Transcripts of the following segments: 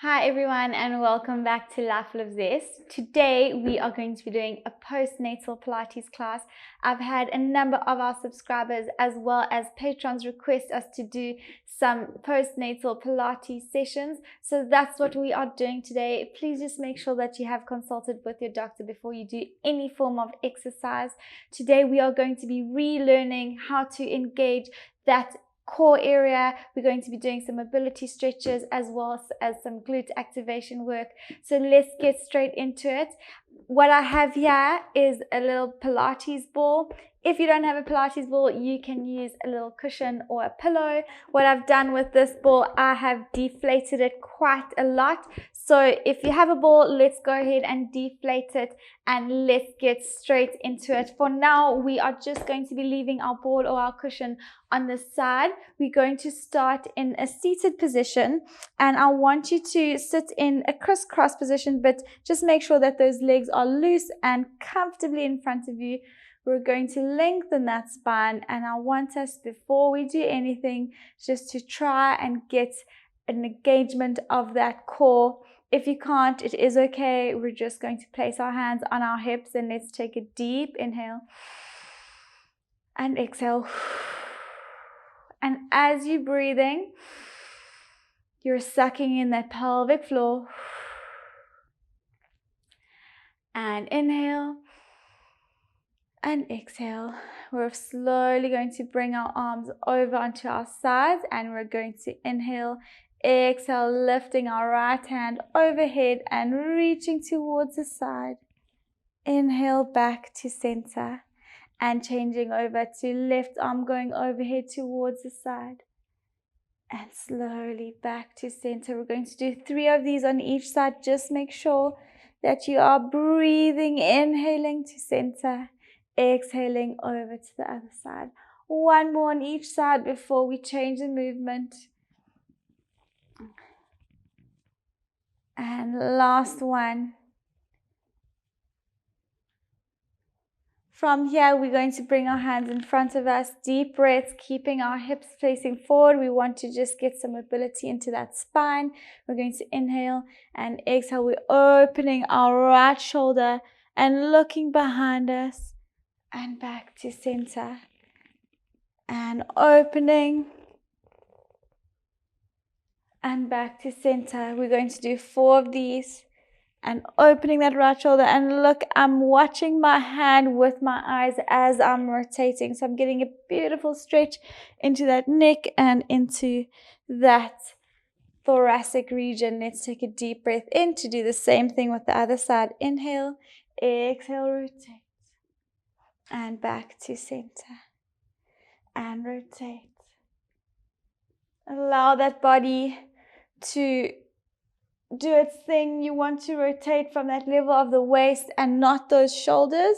Hi everyone and welcome back to Life of Zest. Today we are going to be doing a postnatal Pilates class. I've had a number of our subscribers as well as patrons request us to do some postnatal Pilates sessions. So that's what we are doing today. Please just make sure that you have consulted with your doctor before you do any form of exercise. Today we are going to be relearning how to engage that core area. We're going to be doing some mobility stretches as well as some glute activation work. So let's get straight into it. What I have here is a little Pilates ball. If you don't have a Pilates ball, you can use a little cushion or a pillow. What I've done with this ball, I have deflated it quite a lot. So if you have a ball, let's go ahead and deflate it and let's get straight into it. For now, we are just going to be leaving our ball or our cushion on the side. We're going to start in a seated position, and I want you to sit in a crisscross position, but just make sure that those legs are loose and comfortably in front of you. We're going to lengthen that spine, and I want us, before we do anything, just to try and get an engagement of that core. If you can't, it is okay. We're just going to place our hands on our hips, and let's take a deep inhale and exhale. And as you're breathing, you're sucking in that pelvic floor. And inhale and exhale. We're slowly going to bring our arms over onto our sides, and we're going to inhale, exhale, lifting our right hand overhead and reaching towards the side. Inhale back to center and changing over to left arm going overhead towards the side. And slowly back to center. We're going to do 3 of these on each side. Just make sure that you are breathing, inhaling to center, exhaling over to the other side. 1 more on each side before we change the movement. And last one. From here, we're going to bring our hands in front of us, deep breaths, keeping our hips facing forward. We want to just get some mobility into that spine. We're going to inhale and exhale. We're opening our right shoulder and looking behind us and back to center. And opening and back to center. We're going to do 4 of these. And opening that right shoulder, and look, I'm watching my hand with my eyes as I'm rotating. So I'm getting a beautiful stretch into that neck and into that thoracic region. Let's take a deep breath in to do the same thing with the other side. Inhale, exhale, rotate. And back to center. And rotate. Allow that body to do its thing. You want to rotate from that level of the waist and not those shoulders.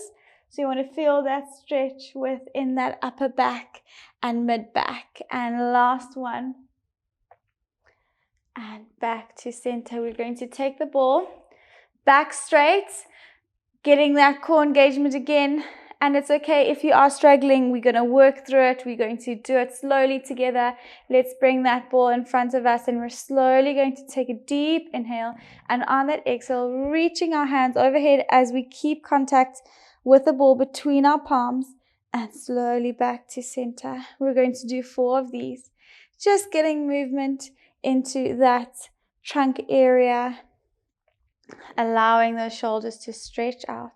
So you want to feel that stretch within that upper back and mid back. And last one. And back to center. We're going to take the ball back straight, getting that core engagement again. And it's okay if you are struggling. We're going to work through it. We're going to do it slowly together. Let's bring that ball in front of us, and we're slowly going to take a deep inhale, and on that exhale, reaching our hands overhead as we keep contact with the ball between our palms, and slowly back to center. We're going to do 4 of these, just getting movement into that trunk area, allowing those shoulders to stretch out.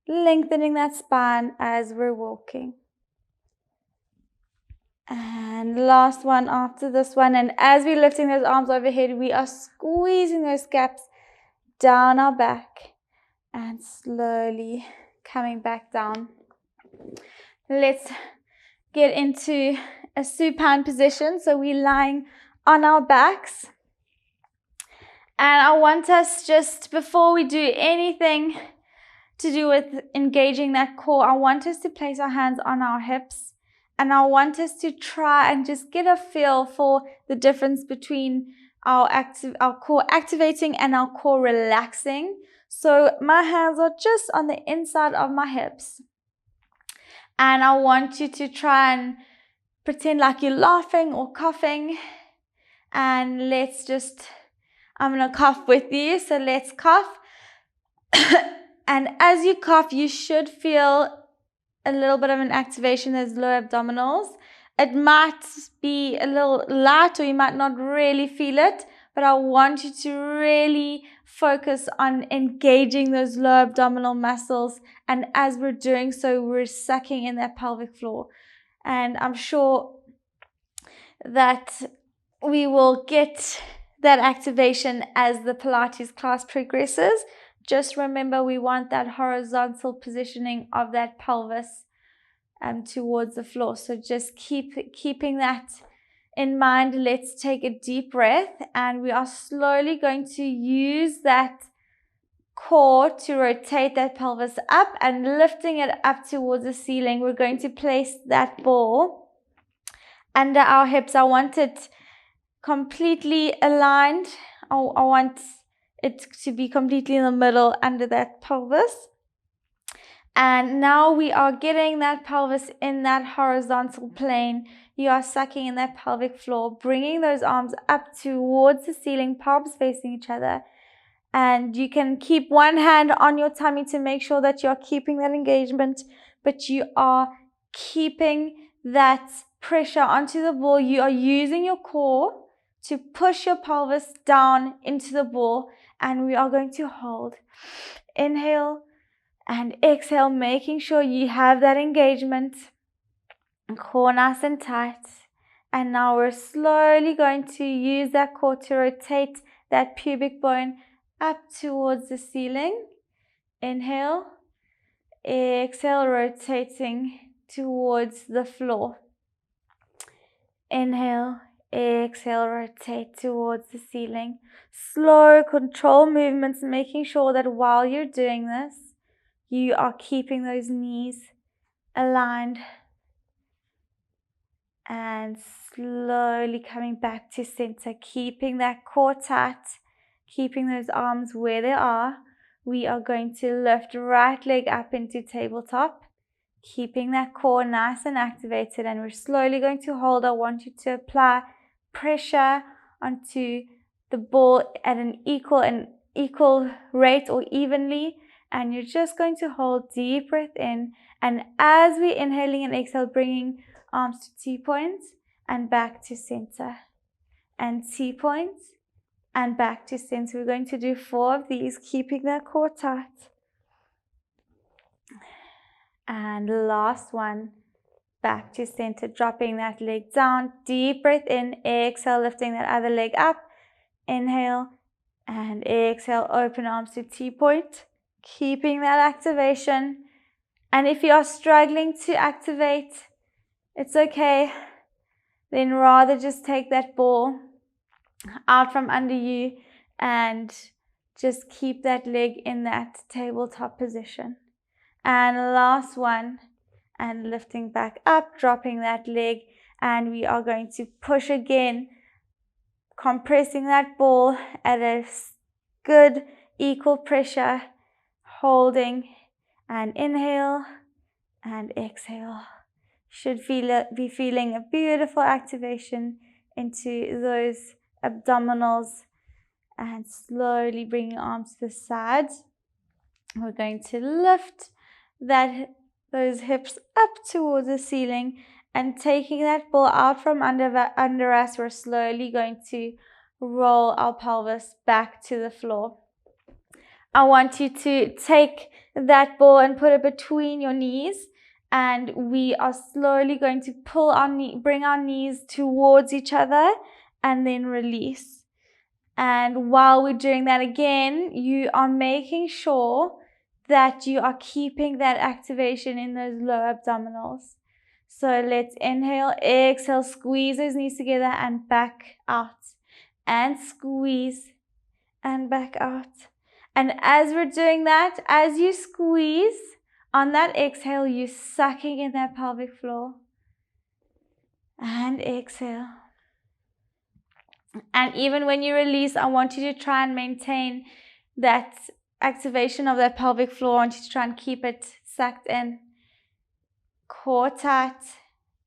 Lengthening that spine as we're walking. And last one after this one. And as we're lifting those arms overhead, we are squeezing those gaps down our back and slowly coming back down. Let's get into a supine position. So we're lying on our backs. And I want us, just before we do anything to do with engaging that core, I want us to place our hands on our hips, and I want us to try and just get a feel for the difference between our core activating and our core relaxing. So my hands are just on the inside of my hips, and I want you to try and pretend like you're laughing or coughing, and let's just I'm going to cough with you, so let's cough. And as you cough, you should feel a little bit of an activation in those lower abdominals. It might be a little light, or you might not really feel it, but I want you to really focus on engaging those lower abdominal muscles. And as we're doing so, we're sucking in that pelvic floor. And I'm sure that we will get that activation as the Pilates class progresses. Just remember, we want that horizontal positioning of that pelvis towards the floor. So just keeping that in mind. Let's take a deep breath, and we are slowly going to use that core to rotate that pelvis up and lifting it up towards the ceiling. We're going to place that ball under our hips. I want it completely aligned. I want it to be completely in the middle under that pelvis. And now we are getting that pelvis in that horizontal plane. You are sucking in that pelvic floor, bringing those arms up towards the ceiling, palms facing each other. And you can keep one hand on your tummy to make sure that you're keeping that engagement, but you are keeping that pressure onto the ball. You are using your core to push your pelvis down into the ball, and we are going to hold. Inhale and exhale, making sure you have that engagement. Core nice and tight. And now we're slowly going to use that core to rotate that pubic bone up towards the ceiling. Inhale, exhale, rotating towards the floor. Inhale, exhale, rotate towards the ceiling. Slow, controlled movements, making sure that while you're doing this, you are keeping those knees aligned and slowly coming back to center, keeping that core tight, keeping those arms where they are. We are going to lift right leg up into tabletop, keeping that core nice and activated, and we're slowly going to hold. I want you to apply pressure onto the ball at an equal rate or evenly, and you're just going to hold. Deep breath in, and as we're inhaling and exhale, bringing arms to T-points and back to center, and T-points and back to center. We're going to do 4 of these, keeping that core tight. And last one, back to center, dropping that leg down. Deep breath in, exhale, lifting that other leg up. Inhale and exhale, open arms to T-point, keeping that activation. And if you are struggling to activate, it's okay. Then rather just take that ball out from under you and just keep that leg in that tabletop position. And last one, and lifting back up, dropping that leg, and we are going to push again, compressing that ball at a good equal pressure, holding, and inhale and exhale. Should be feeling a beautiful activation into those abdominals, and slowly bringing arms to the sides. We're going to lift those hips up towards the ceiling, and taking that ball out from under us, we're slowly going to roll our pelvis back to the floor. I want you to take that ball and put it between your knees, and we are slowly going to bring our knees towards each other and then release. And while we're doing that again, you are making sure that you are keeping that activation in those lower abdominals. So let's inhale, exhale, squeeze those knees together and back out. And squeeze and back out. And as we're doing that, as you squeeze, on that exhale, you're sucking in that pelvic floor. And exhale. And even when you release, I want you to try and maintain that activation of that pelvic floor. I want you to try and keep it sucked in. Core tight.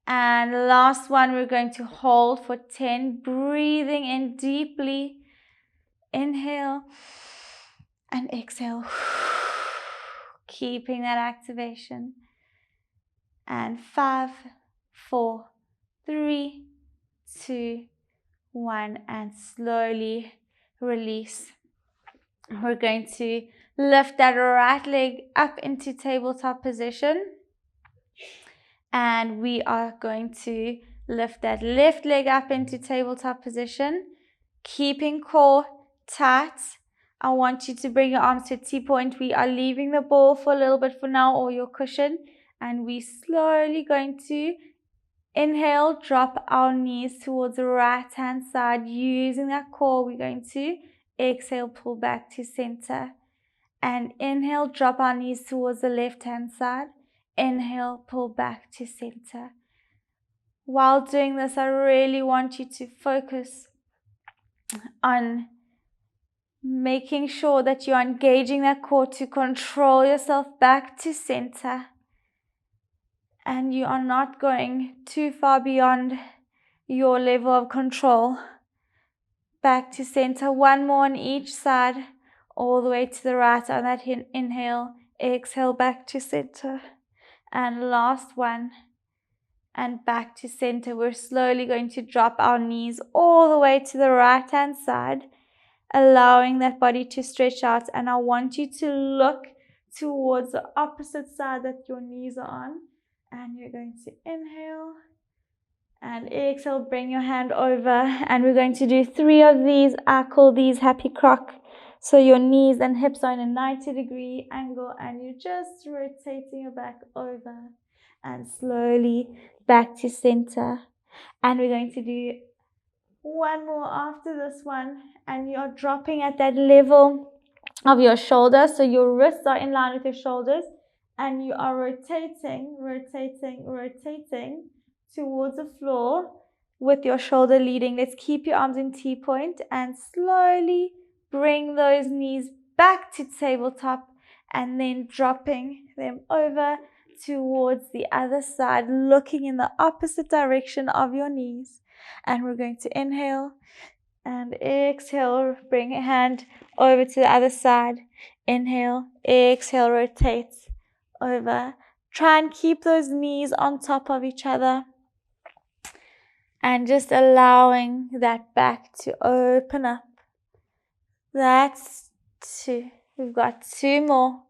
And last one, we're going to hold for 10, breathing in deeply. Inhale and exhale. Keeping that activation. And 5, 4, 3, 2, 1, and slowly release. We're going to lift that right leg up into tabletop position. And we are going to lift that left leg up into tabletop position, keeping core tight. I want you to bring your arms to a T-point. We are leaving the ball for a little bit for now, or your cushion, and we're slowly going to inhale, drop our knees towards the right hand side. Using that core, we're going to exhale, pull back to center, and inhale, drop our knees towards the left hand side. Inhale, pull back to center. While doing this, I really want you to focus on making sure that you're engaging that core to control yourself back to center. And you are not going too far beyond your level of control. Back to center. One more on each side, all the way to the right on that inhale. Exhale, back to center. And last one, and back to center. We're slowly going to drop our knees all the way to the right hand side, allowing that body to stretch out. And I want you to look towards the opposite side that your knees are on. And you're going to inhale and exhale, bring your hand over. And we're going to do 3 of these. I call these happy croc. So your knees and hips are in a 90-degree angle, and you're just rotating your back over and slowly back to center. And we're going to do 1 more after this one, and you're dropping at that level of your shoulder. So your wrists are in line with your shoulders, and you are rotating towards the floor with your shoulder leading. Let's keep your arms in T-point and slowly bring those knees back to tabletop, and then dropping them over towards the other side, looking in the opposite direction of your knees. And we're going to inhale and exhale, bring a hand over to the other side. Inhale, exhale, rotate over. Try and keep those knees on top of each other, and just allowing that back to open up. That's 2. We've got 2 more.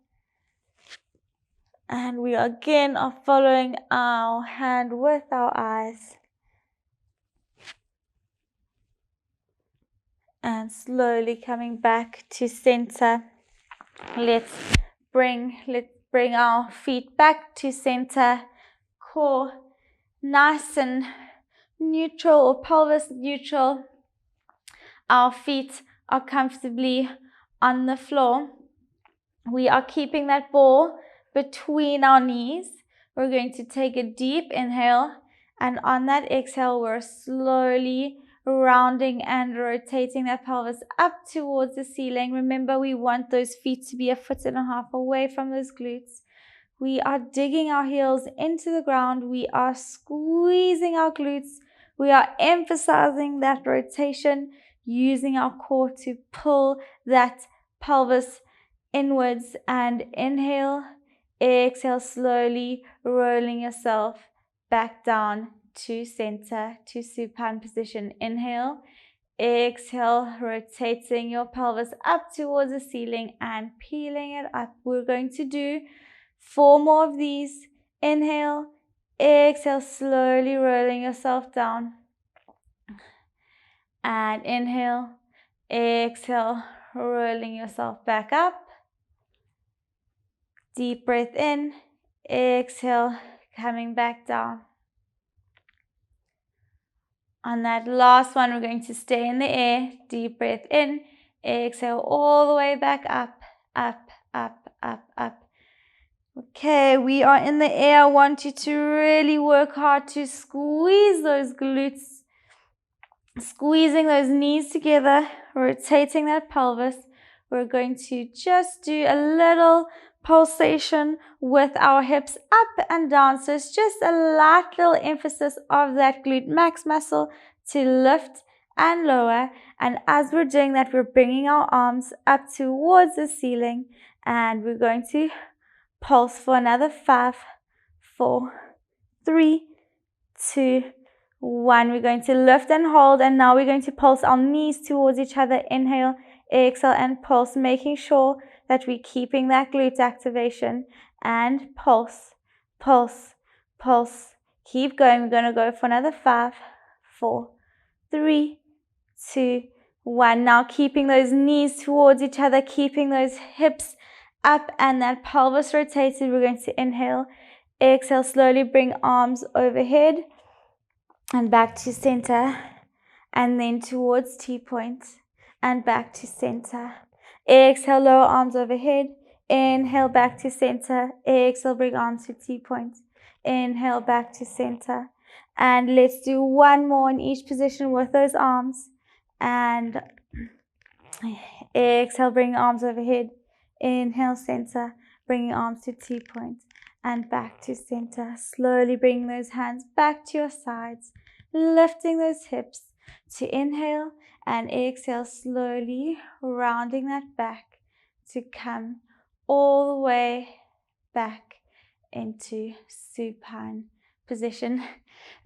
And we again are following our hand with our eyes. And slowly coming back to center. Let's bring our feet back to center. Core nice and neutral, or pelvis neutral. Our feet are comfortably on the floor. We are keeping that ball between our knees. We're going to take a deep inhale, and on that exhale, we're slowly rounding and rotating that pelvis up towards the ceiling. Remember, we want those feet to be 1.5 feet away from those glutes. We are digging our heels into the ground. We are squeezing our glutes. We are emphasizing that rotation, using our core to pull that pelvis inwards. And inhale, exhale, slowly rolling yourself back down to center, to supine position. Inhale, exhale, rotating your pelvis up towards the ceiling and peeling it up. We're going to do 4 more of these. Inhale, exhale, slowly rolling yourself down. And inhale, exhale, rolling yourself back up. Deep breath in, exhale, coming back down. On that last one, we're going to stay in the air. Deep breath in, exhale all the way back up, up, up, up, up. Okay, we are in the air. I want you to really work hard to squeeze those glutes, squeezing those knees together, rotating that pelvis. We're going to just do a little pulsation with our hips up and down. So it's just a light little emphasis of that glute max muscle to lift and lower. And as we're doing that, we're bringing our arms up towards the ceiling, and we're going to pulse for another 5, 4, 3, 2, 1. We're going to lift and hold, and now we're going to pulse our knees towards each other. Inhale, exhale, and pulse, making sure that we're keeping that glute activation. And pulse, pulse, pulse. Keep going. We're going to go for another 5, 4, 3, 2, 1. Now keeping those knees towards each other, keeping those hips up and that pelvis rotated. We're going to inhale, exhale, slowly bring arms overhead and back to center, and then towards T-point and back to center. Exhale, lower arms overhead. Inhale, back to center. Exhale, bring arms to T-point. Inhale, back to center. And let's do one more in each position with those arms. And exhale, bring arms overhead. Inhale, center, bringing arms to T-point and back to center. Slowly bringing those hands back to your sides, lifting those hips to inhale, and exhale, slowly rounding that back to come all the way back into supine position.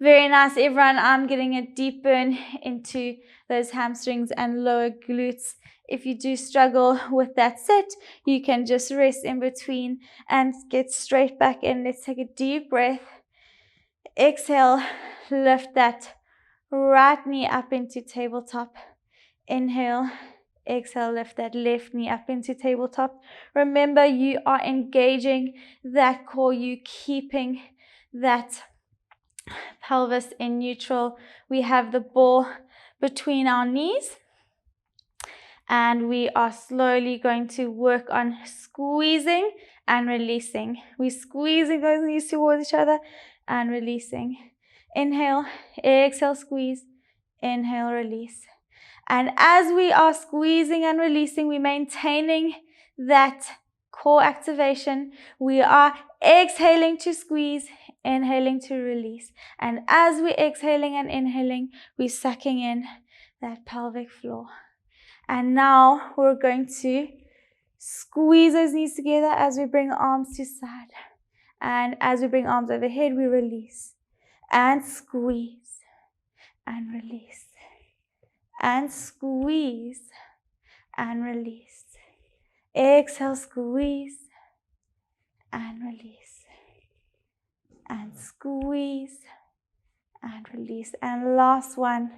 Very nice, everyone. I'm getting a deep burn into those hamstrings and lower glutes. If you do struggle with that set, you can just rest in between and get straight back in. Let's take a deep breath. Exhale, lift that right knee up into tabletop. Inhale, exhale, lift that left knee up into tabletop. Remember, you are engaging that core, you keeping that pelvis in neutral. We have the ball between our knees, and we are slowly going to work on squeezing and releasing. We're squeezing those knees towards each other and releasing. Inhale, exhale, squeeze. Inhale, release. And as we are squeezing and releasing, we're maintaining that core activation. We are exhaling to squeeze, inhaling to release. And as we're exhaling and inhaling, we're sucking in that pelvic floor. And now we're going to squeeze those knees together as we bring arms to side. And as we bring arms overhead, we release. And squeeze. And release. And squeeze. And release. Exhale, squeeze. And release. And squeeze. And release. And last one.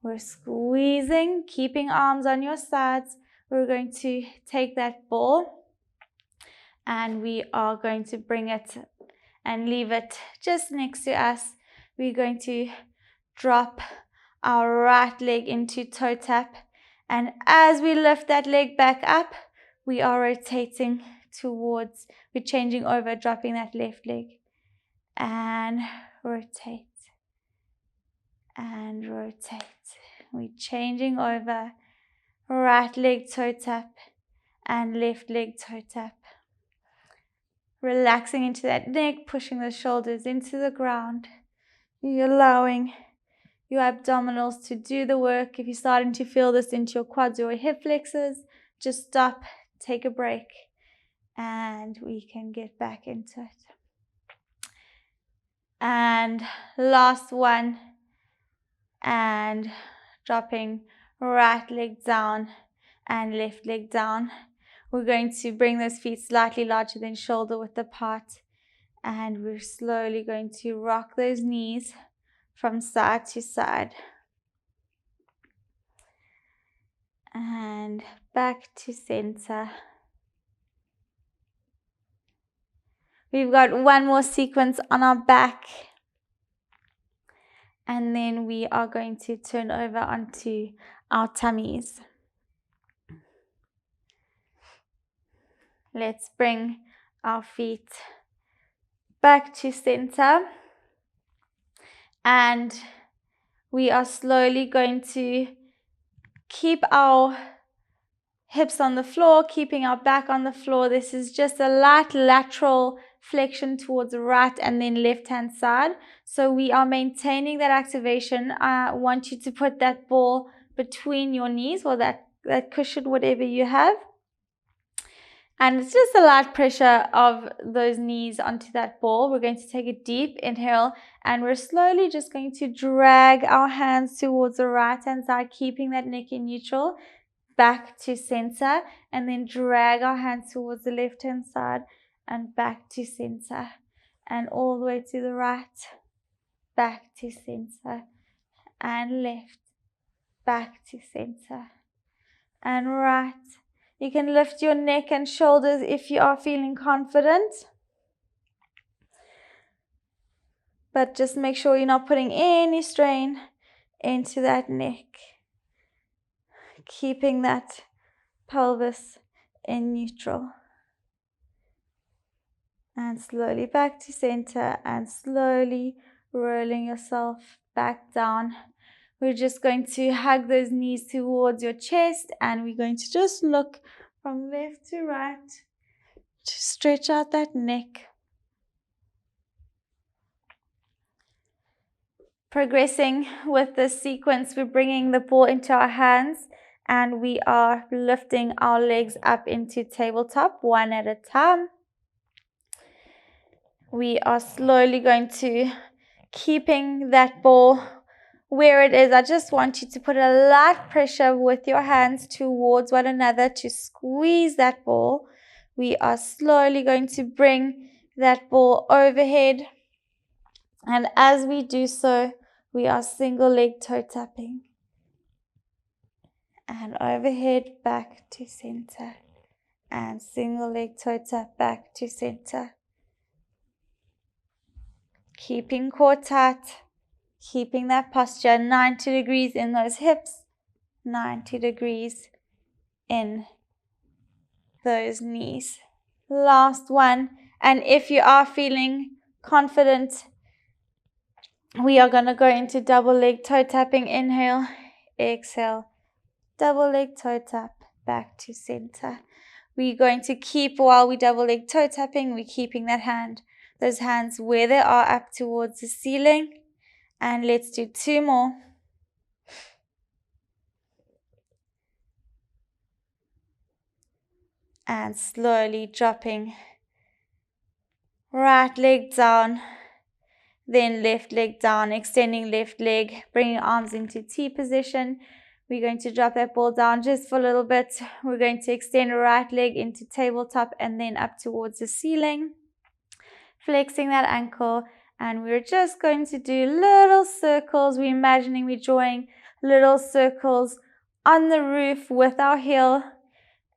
We're squeezing, keeping arms on your sides. We're going to take that ball and we are going to bring it and leave it just next to us. We're going to drop our right leg into toe tap. And as we lift that leg back up, we are rotating towards, we're changing over, dropping that left leg. And rotate. And rotate. We're changing over, right leg toe tap and left leg toe tap. Relaxing into that neck, pushing the shoulders into the ground. You're allowing your abdominals to do the work. If you're starting to feel this into your quads or hip flexors, just stop, take a break, and we can get back into it. And last one. And dropping right leg down and left leg down. We're going to bring those feet slightly larger than shoulder width apart, and we're slowly going to rock those knees from side to side and back to center. We've got one more sequence on our back. And then we are going to turn over onto our tummies. Let's bring our feet back to center. And we are slowly going to keep our hips on the floor, keeping our back on the floor. This is just a light lateral flexion towards the right and then left hand side. So we are maintaining that activation. I want you to put that ball between your knees, or that cushion, whatever you have. And it's just a light pressure of those knees onto that ball. We're going to take a deep inhale, and we're slowly just going to drag our hands towards the right hand side, keeping that neck in neutral, back to center, and then drag our hands towards the left hand side and back to center, and all the way to the right, back to center, and left, back to center, and right. You can lift your neck and shoulders if you are feeling confident, but just make sure you're not putting any strain into that neck, keeping that pelvis in neutral. And slowly back to center, and slowly rolling yourself back down. We're just going to hug those knees towards your chest, and we're going to just look from left to right to stretch out that neck. Progressing with this sequence, we're bringing the ball into our hands, and we are lifting our legs up into tabletop one at a time. We are slowly going to, keeping that ball where it is. I just want you to put a light pressure with your hands towards one another to squeeze that ball. We are slowly going to bring that ball overhead, and as we do so, we are single leg toe tapping, and overhead back to center, and single leg toe tap back to center. Keeping core tight, keeping that posture 90 degrees in those hips, 90 degrees in those knees. Last one. And if you are feeling confident, we are going to go into double leg toe tapping. Inhale, exhale, double leg toe tap back to center. We're going to keep, while we double leg toe tapping, we're keeping those hands where they are, up towards the ceiling. And let's do 2 more. And slowly dropping right leg down, then left leg down, extending left leg, bringing arms into T position. We're going to drop that ball down just for a little bit. We're going to extend right leg into tabletop and then up towards the ceiling, flexing that ankle. And we're just going to do little circles. We're imagining we're drawing little circles on the roof with our heel.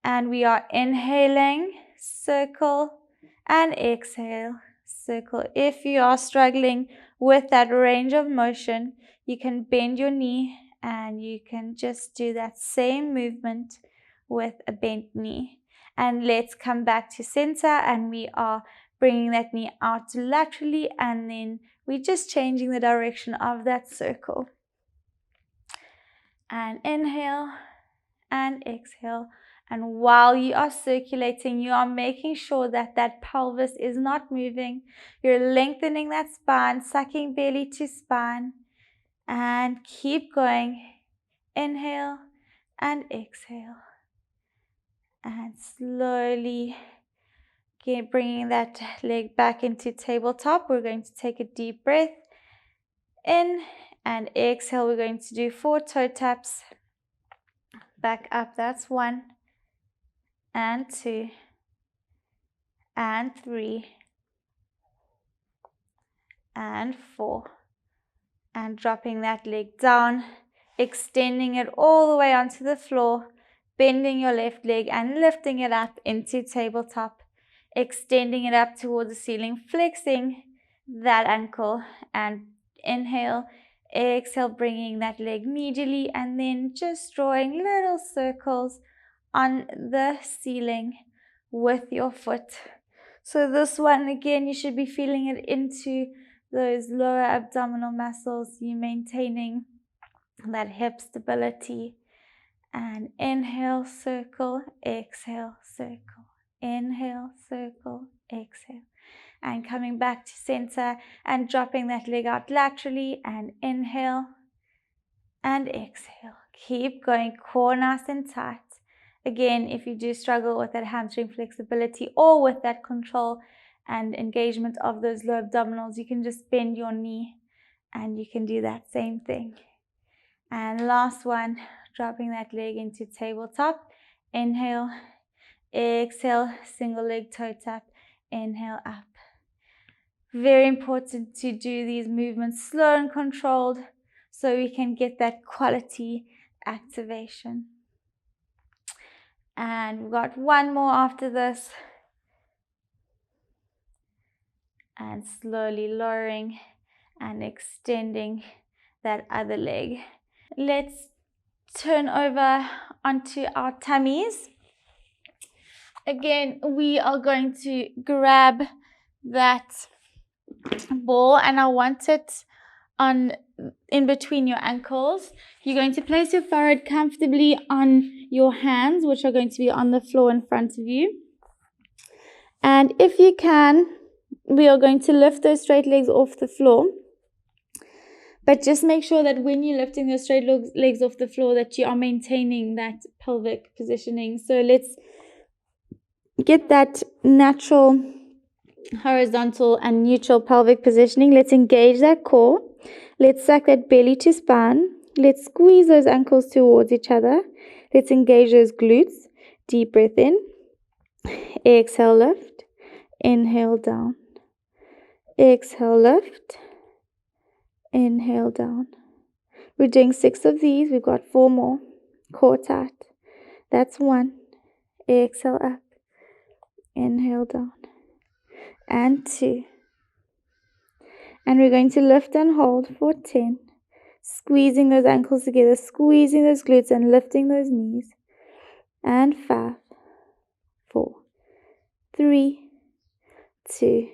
And we are inhaling, circle, and exhale, circle. If you are struggling with that range of motion, you can bend your knee and you can just do that same movement with a bent knee. And let's come back to center, and we are bringing that knee out laterally, and then we're just changing the direction of that circle. And inhale and exhale. And while you are circulating, you are making sure that that pelvis is not moving. You're lengthening that spine, sucking belly to spine, and keep going. Inhale and exhale. And slowly bringing that leg back into tabletop. We're going to take a deep breath in and exhale. We're going to do 4 toe taps. Back up. That's 1 and 2 and 3 and 4. And dropping that leg down, extending it all the way onto the floor, bending your left leg and lifting it up into tabletop, extending it up towards the ceiling, flexing that ankle, and inhale, exhale, bringing that leg medially, and then just drawing little circles on the ceiling with your foot. So this one, again, you should be feeling it into those lower abdominal muscles. You're maintaining that hip stability. And inhale, circle, exhale, circle. Inhale, circle, exhale. And coming back to center and dropping that leg out laterally, and inhale and exhale. Keep going, core nice and tight. Again, if you do struggle with that hamstring flexibility or with that control and engagement of those low abdominals, you can just bend your knee and you can do that same thing. And last one, dropping that leg into tabletop. Inhale, exhale, single leg toe tap, inhale up. Very important to do these movements slow and controlled so we can get that quality activation. And we've got one more after this. And slowly lowering and extending that other leg. Let's turn over onto our tummies. Again, we are going to grab that ball and I want it in between your ankles. You're going to place your forehead comfortably on your hands, which are going to be on the floor in front of you. And if you can, we are going to lift those straight legs off the floor. But just make sure that when you're lifting those straight legs off the floor that you are maintaining that pelvic positioning. So let's get that natural horizontal and neutral pelvic positioning. Let's engage that core. Let's suck that belly to spine. Let's squeeze those ankles towards each other. Let's engage those glutes. Deep breath in. Exhale, lift. Inhale, down. Exhale, lift. Inhale, down. We're doing 6 of these. We've got 4 more. Core tight. That's 1. Exhale, up. Inhale, down. And 2. And we're going to lift and hold for 10. Squeezing those ankles together, squeezing those glutes and lifting those knees. And 5, 4, 3, 2,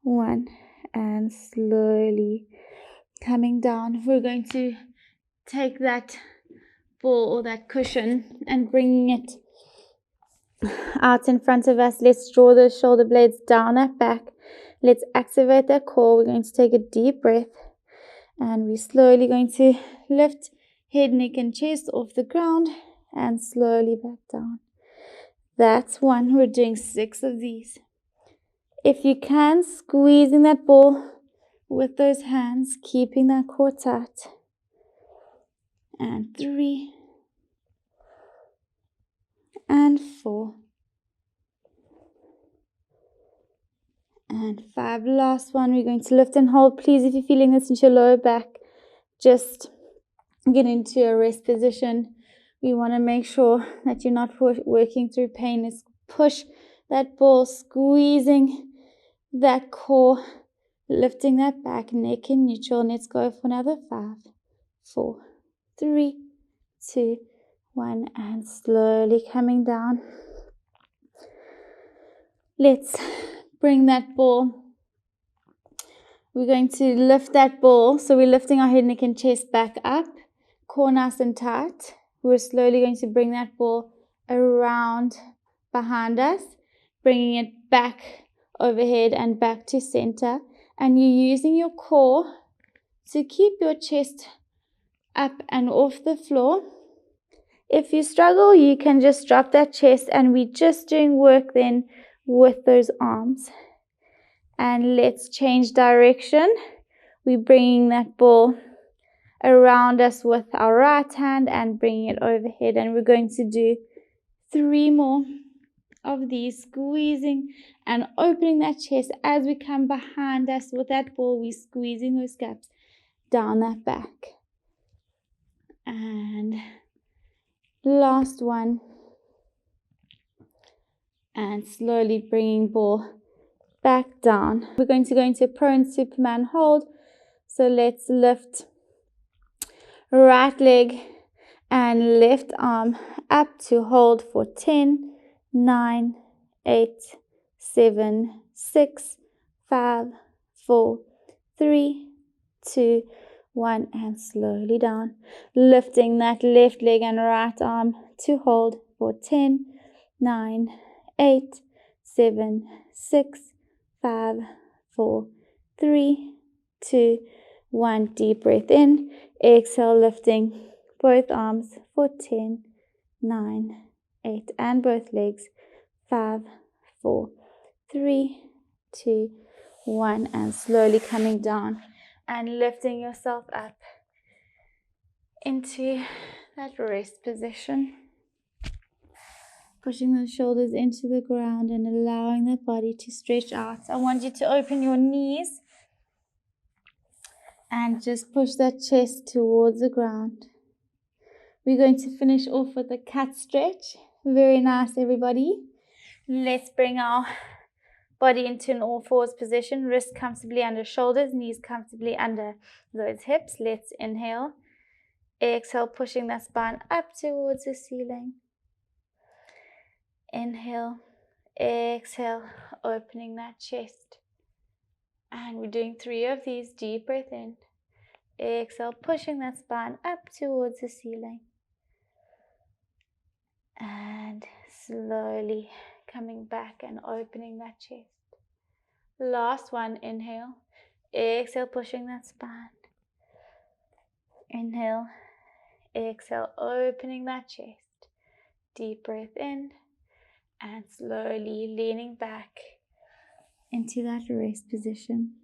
1. And slowly coming down. We're going to take that ball or that cushion and bringing it out in front of us. Let's draw those shoulder blades down at back. Let's activate that core. We're going to take a deep breath and we're slowly going to lift head, neck and chest off the ground and slowly back down. That's 1. We're doing 6 of these. If you can, squeezing that ball with those hands, keeping that core tight. And 3 and 4 and 5. Last one, we're going to lift and hold. Please, if you're feeling this into your lower back, just get into a rest position. We want to make sure that you're not working through pain. Let's push that ball, squeezing that core, lifting that back, neck in neutral. Let's go for another 5, 4, 3, 2, 1, and slowly coming down. Let's bring that ball. We're going to lift that ball. So we're lifting our head, neck, and chest back up, core nice and tight. We're slowly going to bring that ball around behind us, bringing it back overhead and back to center. And you're using your core to keep your chest up and off the floor. If you struggle, you can just drop that chest, and we're just doing work then with those arms. And let's change direction. We're bringing that ball around us with our right hand and bringing it overhead, and we're going to do 3 more of these, squeezing and opening that chest. As we come behind us with that ball, we're squeezing those gaps down that back. And last one, and slowly bringing ball back down. We're going to go into a prone Superman hold. So let's lift right leg and left arm up to hold for 10, 9, 8, 7, 6, 5, 4, 3, 2, 1, and slowly down. Lifting that left leg and right arm to hold for 10, 9, 8, 7, 6, 5, 4, 3, 2, 1. Deep breath in. Exhale, lifting Both arms for 10, 9, 8, and both legs. 5, 4, 3, 2, 1, and slowly coming down and lifting yourself up into that rest position. Pushing the shoulders into the ground and allowing the body to stretch out. I want you to open your knees and just push that chest towards the ground. We're going to finish off with a cat stretch. Very nice, everybody. Let's bring our body into an all fours position. Wrists comfortably under shoulders, knees comfortably under those hips. Let's inhale. Exhale, pushing that spine up towards the ceiling. Inhale. Exhale, opening that chest. And we're doing 3 of these. Deep breath in. Exhale, pushing that spine up towards the ceiling. And slowly coming back and opening that chest. Last one, inhale. Exhale, pushing that spine. Inhale. Exhale, opening that chest. Deep breath in. And slowly leaning back into that rest position.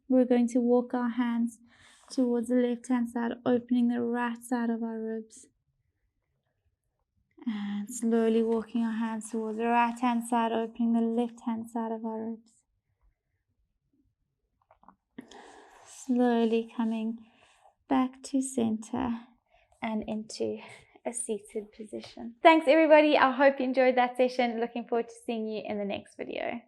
We're going to walk our hands towards the left hand side, opening the right side of our ribs. And slowly walking our hands towards the right hand side, opening the left hand side of our ribs. Slowly coming back to center and into a seated position. Thanks everybody. I hope you enjoyed that session. Looking forward to seeing you in the next video.